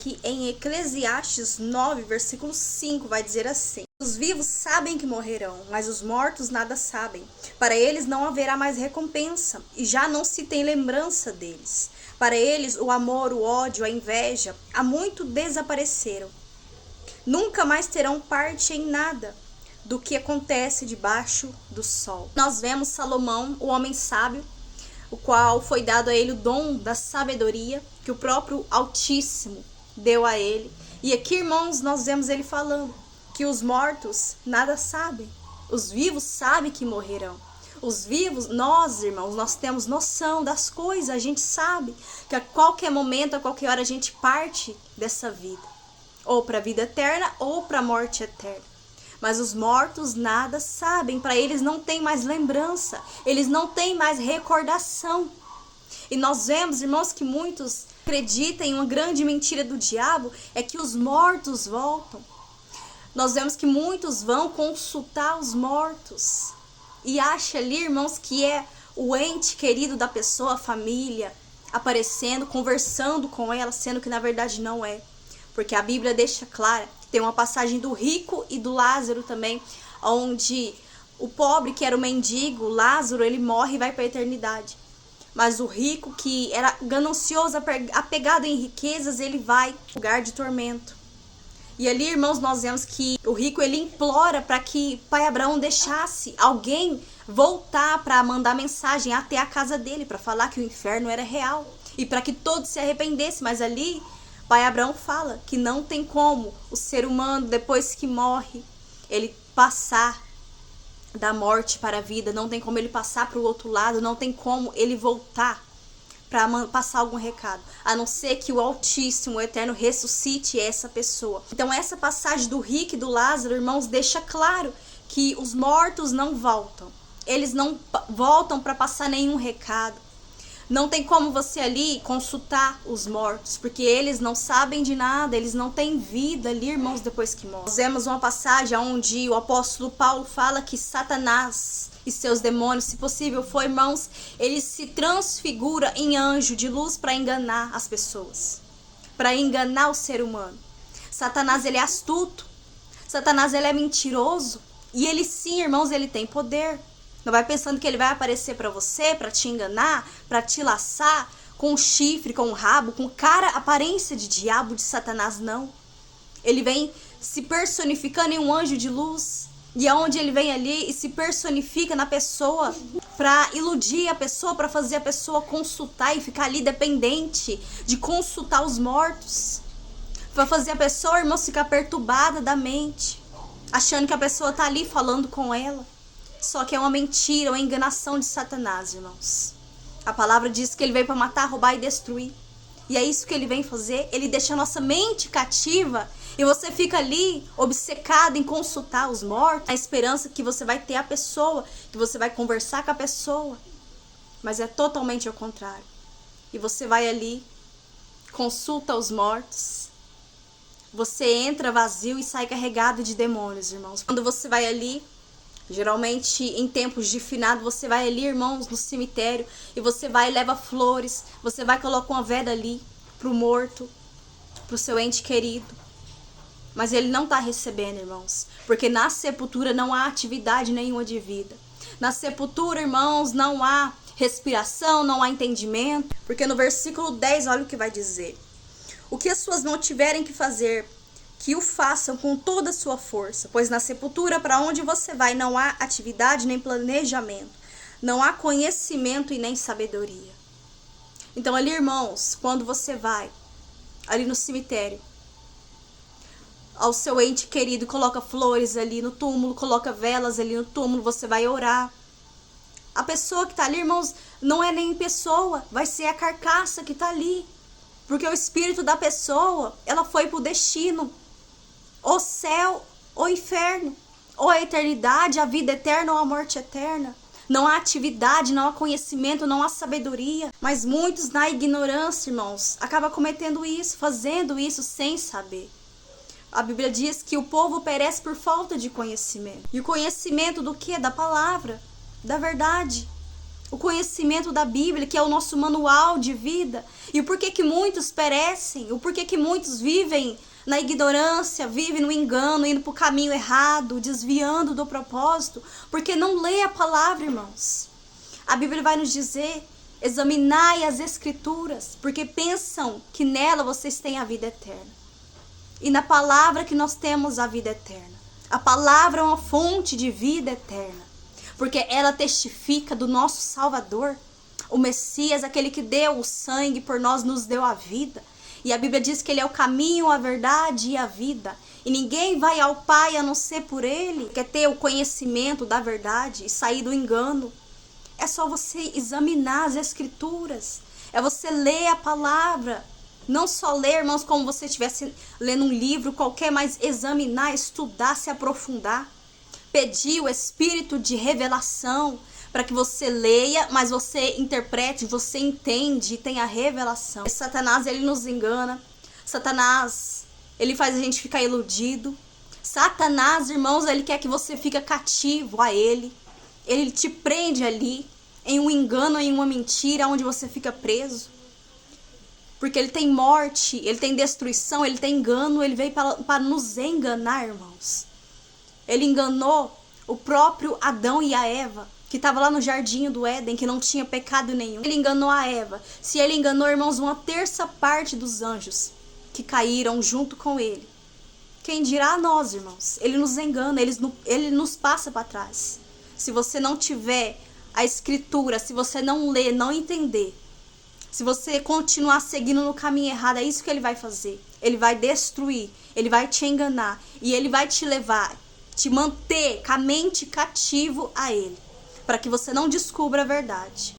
Que em Eclesiastes 9, versículo 5, vai dizer assim: os vivos sabem que morrerão, mas os mortos nada sabem. Para eles não haverá mais recompensa, e já não se tem lembrança deles. Para eles o amor, o ódio, a inveja, há muito desapareceram. Nunca mais terão parte em nada do que acontece debaixo do sol. Nós vemos Salomão, o homem sábio, o qual foi dado a ele o dom da sabedoria, que o próprio Altíssimo deu a ele. E aqui, irmãos, nós vemos ele falando que os mortos nada sabem. Os vivos sabem que morrerão. Os vivos, nós, irmãos, nós temos noção das coisas. A gente sabe que a qualquer momento, a qualquer hora, a gente parte dessa vida. Ou para a vida eterna, ou para a morte eterna. Mas os mortos nada sabem. Para eles não tem mais lembrança. Eles não têm mais recordação. E nós vemos, irmãos, que muitos acreditam em uma grande mentira do diabo, é que os mortos voltam. Nós vemos que muitos vão consultar os mortos e acham ali, irmãos, que é o ente querido da pessoa, a família, aparecendo, conversando com ela, sendo que na verdade não é. Porque a Bíblia deixa clara que tem uma passagem do rico e do Lázaro também, onde o pobre, que era o mendigo, Lázaro, ele morre e vai para a eternidade. Mas o rico, que era ganancioso, apegado em riquezas, ele vai para um lugar de tormento. E ali, irmãos, nós vemos que o rico, ele implora para que pai Abraão deixasse alguém voltar para mandar mensagem até a casa dele, para falar que o inferno era real e para que todos se arrependessem. Mas ali, pai Abraão fala que não tem como o ser humano, depois que morre, ele passar da morte para a vida, não tem como ele passar para o outro lado, não tem como ele voltar para passar algum recado, a não ser que o Altíssimo, o Eterno, ressuscite essa pessoa. Então essa passagem do rico e do Lázaro, irmãos, deixa claro que os mortos não voltam. Eles não voltam para passar nenhum recado. Não tem como você ali consultar os mortos, porque eles não sabem de nada, eles não têm vida ali, irmãos, depois que morrem. Nós vemos uma passagem onde o apóstolo Paulo fala que Satanás e seus demônios, se possível for, irmãos, ele se transfigura em anjo de luz para enganar as pessoas, para enganar o ser humano. Satanás, ele é astuto, Satanás, ele é mentiroso, e ele sim, irmãos, ele tem poder. Não vai pensando que ele vai aparecer para você, para te enganar, para te laçar com um chifre, com um rabo, com aparência de diabo, de Satanás, não. Ele vem se personificando em um anjo de luz. E aonde ele vem ali e se personifica na pessoa para iludir a pessoa, para fazer a pessoa consultar e ficar ali dependente de consultar os mortos. Para fazer a pessoa, irmãos, ficar perturbada da mente, achando que a pessoa tá ali falando com ela. Só que é uma mentira, uma enganação de Satanás, irmãos. A palavra diz que ele veio para matar, roubar e destruir. E é isso que ele vem fazer. Ele deixa a nossa mente cativa e você fica ali obcecado em consultar os mortos, na esperança que você vai ter a pessoa, que você vai conversar com a pessoa. Mas é totalmente ao contrário. E você vai ali, consulta os mortos. Você entra vazio e sai carregado de demônios, irmãos. Quando você vai ali, geralmente em tempos de finado, você vai ali, irmãos, no cemitério, e você vai e leva flores, você vai e coloca uma vela ali pro morto, pro seu ente querido. Mas ele não está recebendo, irmãos, porque na sepultura não há atividade nenhuma de vida. Na sepultura, irmãos, não há respiração, não há entendimento, porque no versículo 10, olha o que vai dizer: o que as suas mãos tiverem que fazer, que o façam com toda a sua força, pois na sepultura para onde você vai não há atividade nem planejamento, não há conhecimento e nem sabedoria. Então ali, irmãos, quando você vai ali no cemitério, ao seu ente querido, coloca flores ali no túmulo, coloca velas ali no túmulo, você vai orar. A pessoa que está ali, irmãos, não é nem pessoa, vai ser a carcaça que está ali, porque o espírito da pessoa, ela foi para o destino, o céu, o inferno, ou a eternidade, a vida eterna ou a morte eterna. Não há atividade, não há conhecimento, não há sabedoria. Mas muitos, na ignorância, irmãos, acabam cometendo isso, fazendo isso sem saber. A Bíblia diz que o povo perece por falta de conhecimento. E o conhecimento do quê? Da palavra, da verdade. O conhecimento da Bíblia, que é o nosso manual de vida. E o porquê que muitos perecem, o porquê que muitos vivem na ignorância, vivem no engano, indo para o caminho errado, desviando do propósito, porque não lê a palavra, irmãos. A Bíblia vai nos dizer: examinai as Escrituras, porque pensam que nela vocês têm a vida eterna. E na palavra que nós temos a vida eterna. A palavra é uma fonte de vida eterna, porque ela testifica do nosso Salvador, o Messias, aquele que deu o sangue por nós, nos deu a vida. E a Bíblia diz que ele é o caminho, a verdade e a vida. E ninguém vai ao Pai a não ser por ele. Quer ter o conhecimento da verdade e sair do engano. É só você examinar as Escrituras. É você ler a palavra. Não só ler, irmãos, como você estivesse lendo um livro qualquer, mas examinar, estudar, se aprofundar. Pedir o Espírito de revelação para que você leia, mas você interprete, você entende e tenha revelação. Satanás, ele nos engana. Satanás, ele faz a gente ficar iludido. Satanás, irmãos, ele quer que você fique cativo a ele. Ele te prende ali, em um engano, em uma mentira, onde você fica preso. Porque ele tem morte, ele tem destruição, ele tem engano, ele veio para nos enganar, irmãos. Ele enganou o próprio Adão e a Eva, que estava lá no jardim do Éden, que não tinha pecado nenhum. Ele enganou a Eva. Se ele enganou, irmãos, uma terça parte dos anjos que caíram junto com ele. Quem dirá a nós, irmãos? Ele nos engana, ele nos passa para trás. Se você não tiver a Escritura, se você não ler, não entender, se você continuar seguindo no caminho errado, é isso que ele vai fazer. Ele vai destruir, ele vai te enganar e ele vai te levar, te manter com a mente cativo a ele, para que você não descubra a verdade.